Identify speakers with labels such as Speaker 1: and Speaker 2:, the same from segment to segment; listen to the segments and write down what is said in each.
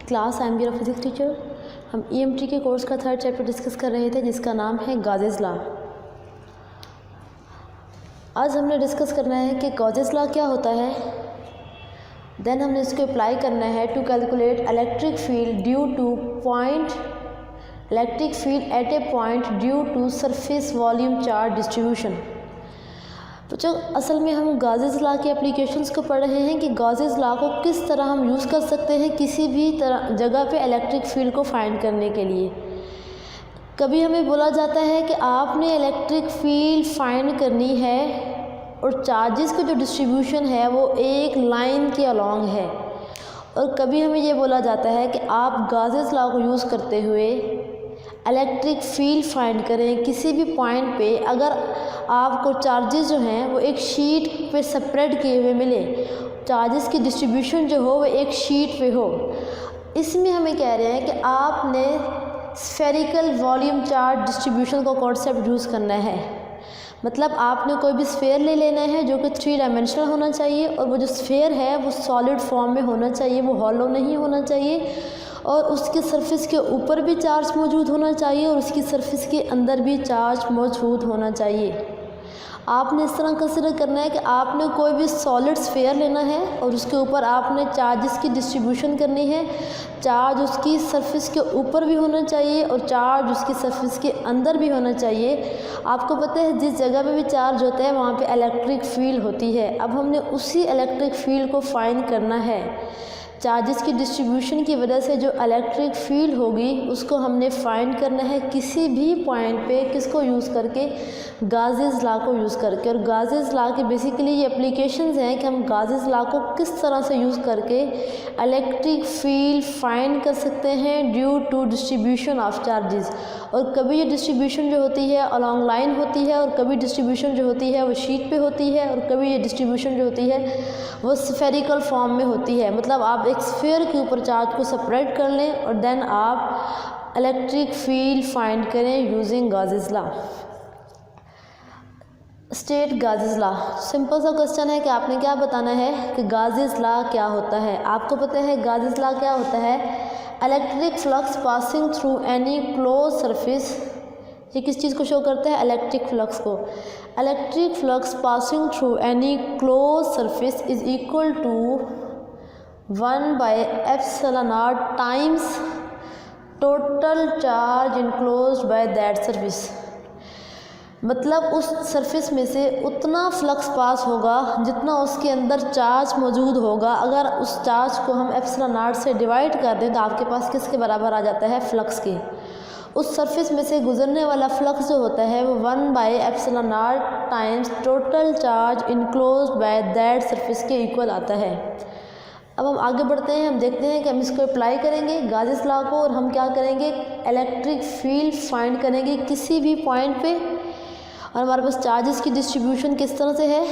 Speaker 1: Class, I am your physics teacher. हम EMT के course का थर्ड चैप्टर डिस्कस कर रहे थे जिसका नाम है गॉसेस लॉ। आज हमने डिस्कस करना है कि गॉसेस लॉ क्या होता है, देन हमने इसको अप्लाई करना है to calculate electric field due to point electric field at a point due to surface volume charge distribution. तो जो असल में हम गॉसेस लॉ के एप्लीकेशंस को पढ़ रहे हैं कि गॉसेस लॉ को किस तरह हम यूज़ कर सकते हैं किसी भी तरह जगह पे इलेक्ट्रिक फील्ड को फाइंड करने के लिए। कभी हमें बोला जाता है कि आपने इलेक्ट्रिक फील्ड फाइंड करनी है और चार्जेस का जो डिस्ट्रीब्यूशन है वो एक लाइन के अलॉन्ग है, और कभी हमें ये बोला जाता है कि आप गॉसेस लॉ को यूज़ करते हुए इलेक्ट्रिक फील्ड फाइंड करें किसी भी पॉइंट पे अगर आपको चार्जेस जो हैं वो एक शीट पे स्प्रेड किए हुए मिले, चार्जेस की डिस्ट्रीब्यूशन जो हो वो एक शीट पे हो। इसमें हमें कह रहे हैं कि आपने स्फेरिकल वॉल्यूम चार्ज डिस्ट्रीब्यूशन का कॉन्सेप्ट यूज़ करना है। मतलब आपने कोई भी स्फेयर ले लेना है जो कि 3 डायमेंशनल होना चाहिए, और वो जो स्फेयर है वो सॉलिड फॉर्म में होना चाहिए, वो हॉलो नहीं होना चाहिए, और उसके सरफेस के ऊपर भी चार्ज मौजूद होना चाहिए और उसकी सरफेस के अंदर भी चार्ज मौजूद होना चाहिए। आपने इस तरह कंसिडर करना है कि आपने कोई भी सॉलिड स्फेयर लेना है और उसके ऊपर आपने चार्जेस की डिस्ट्रीब्यूशन करनी है। चार्ज उसकी सरफेस के ऊपर भी होना चाहिए और चार्ज उसकी सरफेस के अंदर भी होना चाहिए। आपको पता है जिस जगह पे भी चार्ज होता है वहाँ पे इलेक्ट्रिक फील्ड होती है। अब हमने उसी इलेक्ट्रिक फील्ड को फाइंड करना है। चार्जेस की डिस्ट्रीब्यूशन की वजह से जो इलेक्ट्रिक फील्ड होगी उसको हमने फाइंड करना है किसी भी पॉइंट पे, किसको यूज़ करके, गॉसेस लॉ को यूज़ करके। और गॉसेस लॉ के बेसिकली ये एप्लीकेशंस हैं कि हम गॉसेस लॉ को किस तरह से यूज़ करके इलेक्ट्रिक फील्ड फाइंड कर सकते हैं due to distribution of charges. और कभी ये डिस्ट्रीब्यूशन जो होती है अलॉन्ग लाइन होती है, और कभी डिस्ट्रीब्यूशन जो होती है वो शीट पे होती है, और कभी ये डिस्ट्रीब्यूशन जो होती है वो स्फेरिकल फॉर्म में होती है। मतलब आप एक स्फीयर के ऊपर चार्ज को सेपरेट कर लें और देन आप इलेक्ट्रिक फील्ड फाइंड करें using Gauss's law. State Gauss's law. Simple सा क्वेश्चन है कि आपने क्या बताना है कि गॉसेस लॉ क्या होता है। आपको पता है गॉसेस लॉ क्या होता है, electric flux passing through any close surface. ये किस चीज़ को शो करता है, इलेक्ट्रिक फ्लक्स को। Electric flux passing through any close surface is equal to 1/ε0 times total charge enclosed by that surface. मतलब उस सरफेस में से उतना फ्लक्स पास होगा जितना उसके अंदर चार्ज मौजूद होगा। अगर उस चार्ज को हम ε0 से डिवाइड कर दें तो आपके पास किसके बराबर आ जाता है, फ्लक्स के। उस सरफेस में से गुजरने वाला फ्लक्स जो होता है वो 1/ε0 times total charge enclosed by that surface के इक्वल आता है। अब हम आगे बढ़ते हैं, हम देखते हैं कि हम इसको अप्लाई करेंगे गॉसेस लॉ को, और हम क्या करेंगे, इलेक्ट्रिक फील्ड फाइंड करेंगे किसी भी पॉइंट पे। और हमारे पास चार्जेस की डिस्ट्रीब्यूशन किस तरह से है,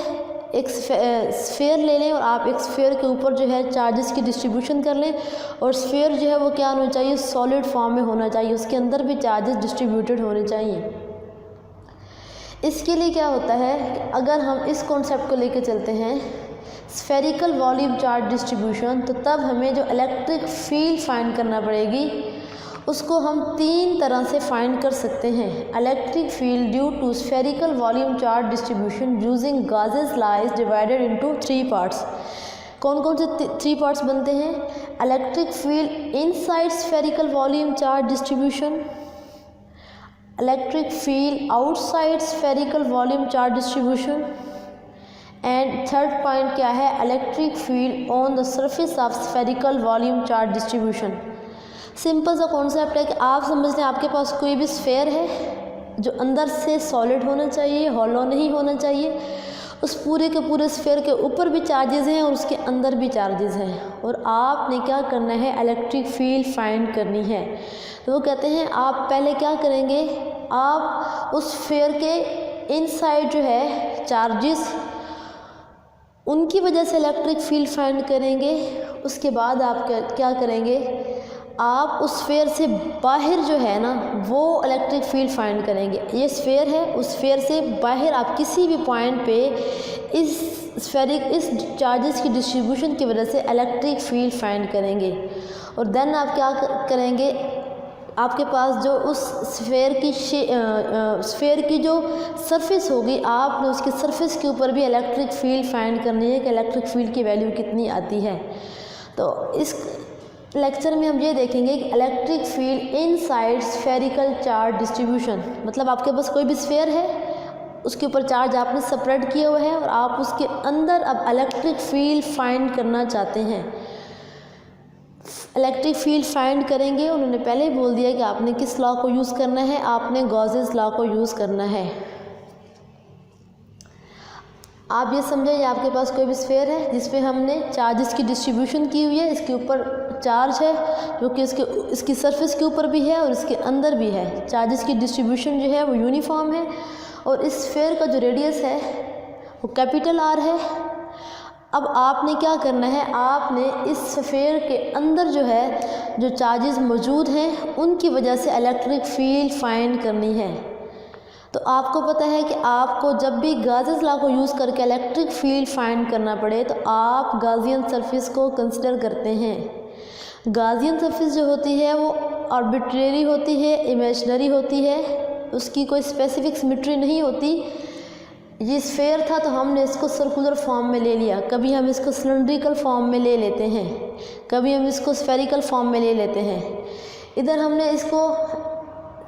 Speaker 1: एक स्फेयर ले लें और आप एक स्फेयर के ऊपर जो है चार्जेस की डिस्ट्रीब्यूशन कर लें, और स्फेयर जो है वो क्या होना चाहिए, सॉलिड फॉर्म में होना चाहिए, उसके अंदर भी चार्जेस डिस्ट्रीब्यूटेड होने चाहिए। इसके लिए क्या होता है, अगर हम इस कॉन्सेप्ट को लेकर चलते हैं स्फेरिकल वॉल्यूम चार्ज डिस्ट्रीब्यूशन, तो तब हमें जो इलेक्ट्रिक फील्ड फाइंड करना पड़ेगी उसको हम 3 तरह से फाइंड कर सकते हैं। Electric field due to spherical volume charge distribution using Gauss's law is divided into 3 parts. कौन कौन से 3 पार्ट्स बनते हैं, electric field inside spherical volume charge distribution, electric field outside spherical volume charge distribution, and third point क्या है, electric field on the surface of spherical volume charge distribution. Simple सा concept है कि आप समझ लें आपके पास कोई भी स्फेयर है जो अंदर से सॉलिड होना चाहिए, हॉलो नहीं होना चाहिए। उस पूरे के पूरे स्फेयर के ऊपर भी चार्जेस हैं और उसके अंदर भी चार्जेस हैं, और आपने क्या करना है, इलेक्ट्रिक फील्ड फाइंड करनी है। तो वो कहते हैं आप पहले क्या करेंगे, आप उस स्फेयर के इनसाइड जो है चार्जेस, उनकी वजह से इलेक्ट्रिक फील्ड फाइंड करेंगे। उसके बाद आप क्या करेंगे, आप उस स्फेयर से बाहर जो है ना वो इलेक्ट्रिक फील्ड फाइंड करेंगे। ये स्फेयर है, उस स्फेयर से बाहर आप किसी भी पॉइंट पे इस चार्जेस की डिस्ट्रीब्यूशन की वजह से इलेक्ट्रिक फील्ड फाइंड करेंगे। और देन आप क्या करेंगे, आपके पास जो उस स्फेयर की जो सरफेस होगी, आपने उसकी सरफेस के ऊपर भी इलेक्ट्रिक फील्ड फाइंड करनी है कि इलेक्ट्रिक फील्ड की वैल्यू कितनी आती है। तो इस लेक्चर में हम ये देखेंगे कि electric field inside spherical charge distribution, मतलब आपके पास कोई भी स्फेयर है, उसके ऊपर चार्ज आपने स्प्रेड किया हुआ है और आप उसके अंदर अब इलेक्ट्रिक फील्ड फाइंड करना चाहते हैं। इलेक्ट्रिक फील्ड फाइंड करेंगे, उन्होंने पहले ही बोल दिया कि आपने किस लॉ को यूज़ करना है, आपने गॉसेस लॉ को यूज़ करना है। आप ये समझें, ये आपके पास कोई भी स्फेयर है जिसपे हमने चार्जेस की डिस्ट्रीब्यूशन की हुई है, इसके ऊपर चार्ज है जो कि इसकी सरफेस के ऊपर भी है और इसके अंदर भी है। चार्जेस की डिस्ट्रीब्यूशन जो है वो यूनिफॉर्म है और इस स्फेयर का जो रेडियस है वो कैपिटल आर है। अब आपने क्या करना है, आपने इस स्फेयर के अंदर जो है जो चार्जेस मौजूद हैं उनकी वजह से इलेक्ट्रिक फील्ड फाइंड करनी है। तो आपको पता है कि आपको जब भी गॉसेस लॉ को यूज़ करके इलेक्ट्रिक फील्ड फाइंड करना पड़े तो आप गॉसियन सरफेस को कंसिडर करते हैं। गॉसियन सरफेस जो होती है वो आर्बिट्रेरी होती है, इमेजिनरी होती है, उसकी कोई स्पेसिफिक सिमेट्री नहीं होती। ये स्फेयर था तो हमने इसको सर्कुलर फॉर्म में ले लिया, कभी हम इसको सिलेंड्रिकल फॉर्म में ले लेते हैं, कभी हम इसको स्फेरिकल फॉर्म में ले लेते हैं। इधर हमने इसको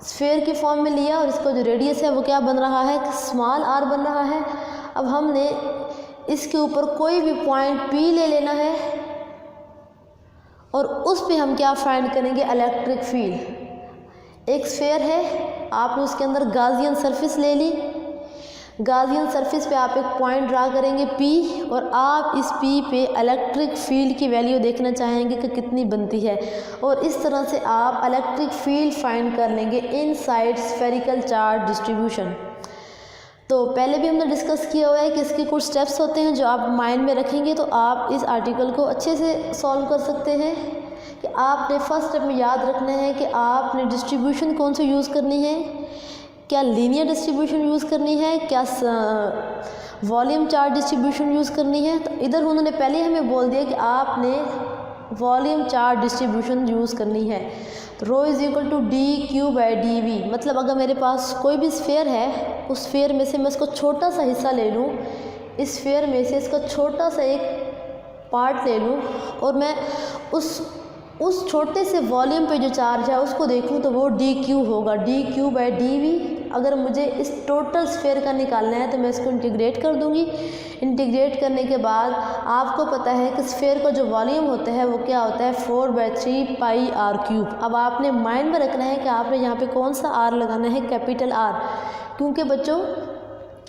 Speaker 1: स्फेयर के फॉर्म में लिया और इसका जो रेडियस है वो क्या बन रहा है, स्मॉल आर बन रहा है। अब हमने इसके ऊपर कोई भी पॉइंट पी ले लेना है और उस पे हम क्या फाइंड करेंगे, इलेक्ट्रिक फील्ड। एक स्फेयर है, आपने उसके अंदर गॉसियन सरफेस ले ली, गॉसियन सरफेस पे आप एक पॉइंट ड्रा करेंगे P और आप इस P पे इलेक्ट्रिक फील्ड की वैल्यू देखना चाहेंगे कि कितनी बनती है और इस तरह से आप इलेक्ट्रिक फील्ड फाइंड कर लेंगे इनसाइड स्फेरिकल चार्ज डिस्ट्रीब्यूशन। तो पहले भी हमने डिस्कस किया हुआ है कि इसके कुछ स्टेप्स होते हैं जो आप माइंड में रखेंगे तो आप इस आर्टिकल को अच्छे से सॉल्व कर सकते हैं। कि आपने फर्स्ट स्टेप में याद रखना है कि आपने डिस्ट्रीब्यूशन कौन सी यूज़ करनी है, क्या लीनियर डिस्ट्रीब्यूशन यूज़ करनी है, क्या वॉल्यूम चार्ज डिस्ट्रीब्यूशन यूज़ करनी है। तो इधर उन्होंने पहले हमें बोल दिया कि आपने वॉल्यूम चार्ज डिस्ट्रीब्यूशन यूज़ करनी है। तो रो इज़ इक्वल टू dQ/dV, मतलब अगर मेरे पास कोई भी स्फेयर है, उस स्फेयर में से मैं इसको छोटा सा हिस्सा ले लूँ, इस स्फेयर में से इसका छोटा सा एक पार्ट ले लूँ और मैं उस छोटे से वॉल्यूम पे जो चार्ज है उसको देखूं तो वो dQ होगा, dQ/dV। अगर मुझे इस टोटल स्फेयर का निकालना है तो मैं इसको इंटीग्रेट कर दूंगी। इंटीग्रेट करने के बाद आपको पता है कि स्फेयर का जो वॉल्यूम होता है वो क्या होता है, 4/3 πr³। अब आपने माइंड में रखना है कि आपने यहाँ पे कौन सा R लगाना है, कैपिटल R, क्योंकि बच्चों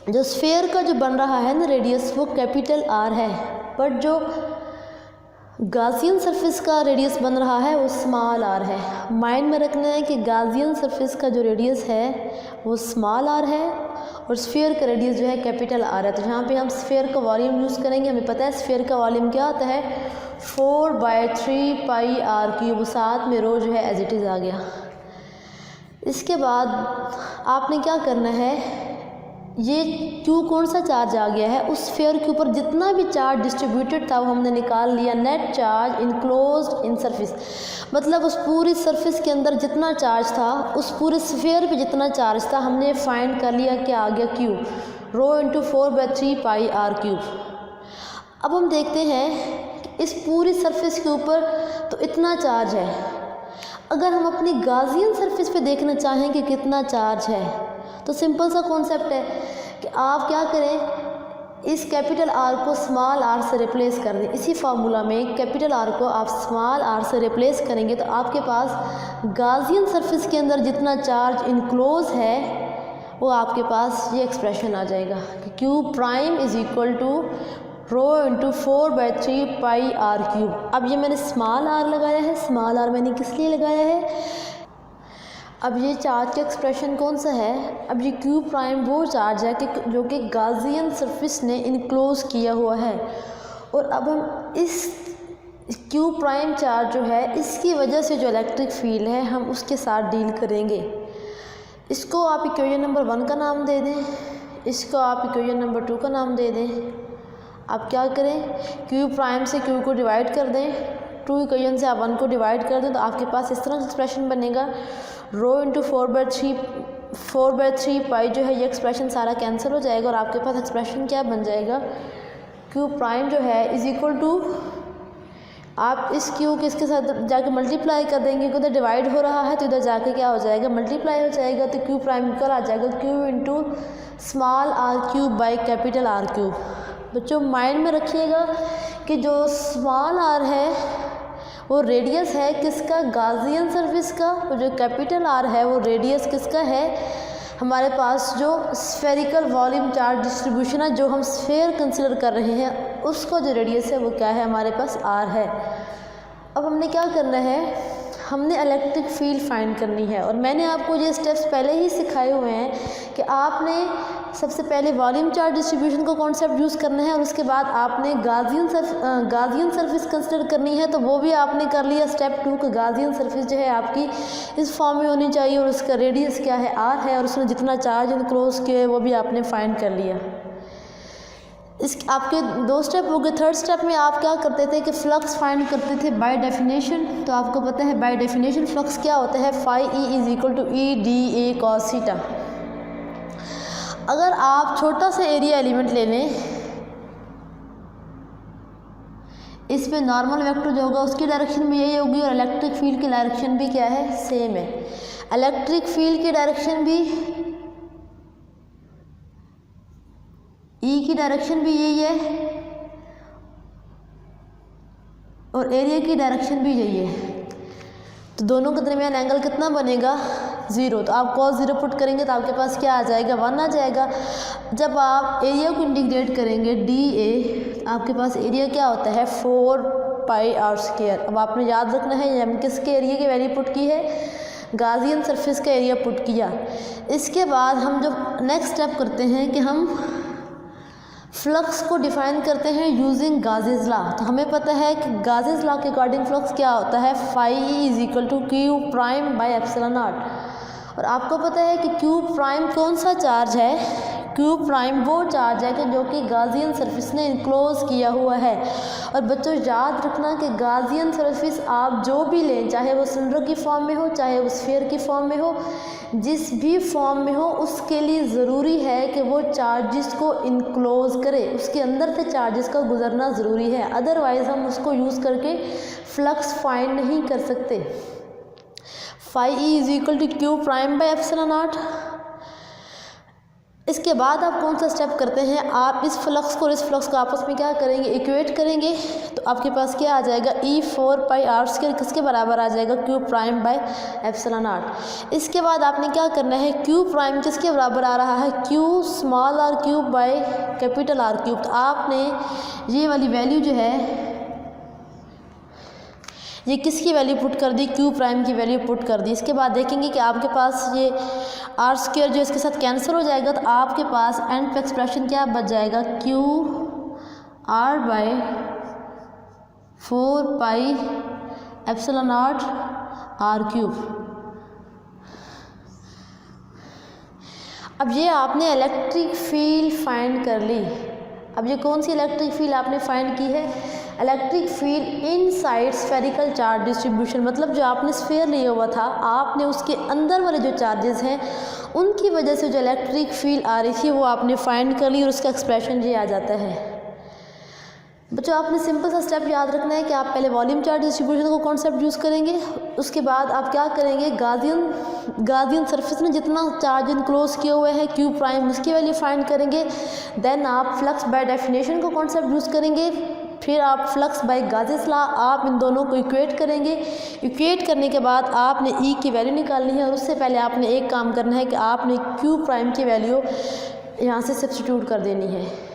Speaker 1: जो स्फेयर का जो बन रहा है ना रेडियस वो कैपिटल R है, बट जो गॉसियन सरफेस का रेडियस बन रहा है वो स्मॉल आर है। माइंड में रखना है कि गॉसियन सरफेस का जो रेडियस है वो स्मॉल आर है और स्फीयर का रेडियस जो है कैपिटल आर है। तो यहाँ पे हम स्फीयर का वॉल्यूम यूज़ करेंगे। हमें पता है स्फीयर का वॉल्यूम क्या होता है, 4/3 πr³। साथ में रो जो है एज इट इज़ आ गया। इसके बाद आपने क्या करना है, ये Q कौन सा चार्ज आ गया है, उस स्फीयर के ऊपर जितना भी चार्ज डिस्ट्रीब्यूटेड था वो हमने निकाल लिया। Net charge enclosed in surface, मतलब उस पूरी सरफेस के अंदर जितना चार्ज था, उस पूरे स्फीयर पे जितना चार्ज था हमने फाइंड कर लिया। क्या आ गया, Q, रो इंटू 4/3 πr³। अब हम देखते हैं कि इस पूरी सरफेस के ऊपर तो इतना चार्ज है। अगर हम अपनी गॉसियन सरफेस पे देखना चाहें कि कितना चार्ज है तो सिंपल सा कॉन्सेप्ट है कि आप क्या करें, इस कैपिटल आर को स्मॉल आर से रिप्लेस कर दें। इसी फार्मूला में कैपिटल आर को आप स्मॉल आर से रिप्लेस करेंगे तो आपके पास गॉसियन सरफेस के अंदर जितना चार्ज इनक्लोज है वो आपके पास ये एक्सप्रेशन आ जाएगा कि Q' is equal to rho into 4/3 πr³। अब ये मैंने स्मॉल आर लगाया है। स्मॉल आर मैंने किस लिए लगाया है, अब ये चार्ज का एक्सप्रेशन कौन सा है, अब ये Q' वो चार्ज है कि जो कि गॉसियन सरफेस ने इनक्लोज किया हुआ है। और अब हम इस Q' चार्ज जो है इसकी वजह से जो इलेक्ट्रिक फील्ड है हम उसके साथ डील करेंगे। इसको आप इक्वेशन नंबर 1 का नाम दे दें, इसको आप इक्वेशन नंबर 2 का नाम दे दें। आप क्या करें, Q' से Q को डिवाइड कर दें टू इक्वेशन से आप 1 को डिवाइड कर दें तो आपके पास इस तरह का एक्सप्रेशन बनेगा। रो इंटू 4/3 पाई जो है ये एक्सप्रेशन सारा कैंसिल हो जाएगा और आपके पास एक्सप्रेशन क्या बन जाएगा, क्यू प्राइम जो है इज इक्वल टू, आप इस क्यू के इसके साथ जाके मल्टीप्लाई कर देंगे, उधर डिवाइड हो रहा है तो इधर जाके क्या हो जाएगा, मल्टीप्लाई हो जाएगा। तो क्यू प्राइम इक्वल आ जाएगा Q into small R cube by capital R cube. बच्चों माइंड में रखिएगा कि जो स्मॉल आर है वो रेडियस है किसका, गाउसियन सरफेस का, और जो कैपिटल आर है वो रेडियस किसका है, हमारे पास जो स्फेरिकल वॉल्यूम चार्ज डिस्ट्रीब्यूशन है, जो हम स्फेयर कंसिडर कर रहे हैं उसको जो रेडियस है वो क्या है, हमारे पास आर है। अब हमने क्या करना है, हमने इलेक्ट्रिक फील्ड फाइंड करनी है और मैंने आपको ये स्टेप्स पहले ही सिखाए हुए हैं कि आपने सबसे पहले वॉल्यूम चार्ज डिस्ट्रीब्यूशन को कॉन्सेप्ट यूज़ करना है और उसके बाद आपने गाउसियन सरफेस कंसिडर करनी है, तो वो भी आपने कर लिया स्टेप 2 का। गाउसियन सरफेस जो है आपकी इस फॉर्म में होनी चाहिए और उसका रेडियस क्या है, आर है, और उसने जितना चार्ज इनक्लोज किया है वो भी आपने फाइंड कर लिया। इस आपके 2 स्टेप हो गए। 3rd स्टेप में आप क्या करते थे कि फ्लक्स फाइंड करते थे बाय डेफिनेशन। तो आपको पता है बाय डेफिनेशन फ्लक्स क्या होता है, phi E is equal to E D A cos theta. अगर आप छोटा सा एरिया एलिमेंट ले लें, इसमें नॉर्मल वेक्टर जो होगा उसकी डायरेक्शन भी यही होगी और इलेक्ट्रिक फील्ड की डायरेक्शन भी क्या है, सेम है। इलेक्ट्रिक फील्ड की डायरेक्शन भी ई की डायरेक्शन भी यही है और एरिया की डायरेक्शन भी यही है। तो दोनों के दरमियान एंगल कितना बनेगा, 0। तो आप cos 0 पुट करेंगे तो आपके पास क्या आ जाएगा, 1 आ जाएगा। जब आप एरिया को इंटीग्रेट करेंगे डी ए, आपके पास एरिया क्या होता है, 4 पाई आर स्क्वायर। अब आपने याद रखना है हमने किसके एरिया की वैल्यू पुट की है, गाउसियन सरफेस का एरिया पुट किया। इसके बाद हम जो नेक्स्ट स्टेप करते हैं कि हम फ्लक्स को डिफाइन करते हैं यूजिंग गाउसेस लॉ। तो हमें पता है कि गाउसेस लॉ के अकॉर्डिंग फ्लक्स क्या होता है, phi E is equal to Q prime by epsilon naught. और आपको पता है कि क्यू प्राइम कौन सा चार्ज है, क्यू प्राइम वो चार्ज है कि जो कि गाउसियन सरफेस ने इनक्लोज किया हुआ है। और बच्चों याद रखना कि गाउसियन सरफेस आप जो भी लें, चाहे वो सिलेंडर की फॉर्म में हो, चाहे वो स्फीयर की फॉर्म में हो, जिस भी फॉर्म में हो, उसके लिए ज़रूरी है कि वो चार्जेस को इनक्लोज करे, उसके अंदर से चार्जेस का गुजरना ज़रूरी है। अदरवाइज़ हम उसको यूज़ करके फ्लक्स फाइंड नहीं कर सकते। Phi E is equal to Q prime by epsilon naught. इसके बाद आप कौन सा स्टेप करते हैं, आप इस फ्लक्स को और इस फ्लक्स को आपस में क्या करेंगे, इक्वेट करेंगे। तो आपके पास क्या आ जाएगा, ई 4 पाई आर स्क्वायर किसके बराबर आ जाएगा, Q prime by epsilon naught. इसके बाद आपने क्या करना है, क्यू प्राइम किसके बराबर आ रहा है, Q small R cube by capital R cube. तो आपने ये वाली वैल्यू जो है ये किसकी वैल्यू पुट कर दी, क्यू प्राइम की वैल्यू पुट कर दी। इसके बाद देखेंगे कि आपके पास ये आर स्क्वायर जो इसके साथ कैंसिल हो जाएगा, तो आपके पास एंड पे एक्सप्रेशन क्या बच जाएगा, Q R by 4 pi epsilon naught R cube. अब ये आपने इलेक्ट्रिक फील्ड फाइंड कर ली। अब ये कौन सी इलेक्ट्रिक फील्ड आपने फाइंड की है, electric field inside spherical charge distribution. मतलब जो आपने स्फीयर लिया हुआ था, आपने उसके अंदर वाले जो चार्जेस हैं उनकी वजह से जो इलेक्ट्रिक फील्ड आ रही थी वो आपने फाइंड कर ली और उसका एक्सप्रेशन ये आ जाता है। बच्चों आपने सिंपल सा स्टेप याद रखना है कि आप पहले वॉल्यूम चार्ज डिस्ट्रीब्यूशन को कॉन्सेप्ट यूज़ करेंगे, उसके बाद आप क्या करेंगे, गाउसियन सरफेस ने जितना चार्ज इनक्लोज किए हुए हैं क्यू प्राइम उसकी वैल्यू फाइंड करेंगे। देन आप फ्लक्स बाय डेफिनेशन को कॉन्सेप्ट यूज़ करेंगे, फिर आप फ्लक्स बाय गाउसेस लॉ, आप इन दोनों को इक्वेट करेंगे। इक्वेट करने के बाद आपने ई की वैल्यू निकालनी है और उससे पहले आपने एक काम करना है कि आपने क्यू प्राइम की वैल्यू यहाँ से सब्स्टिट्यूट कर देनी है।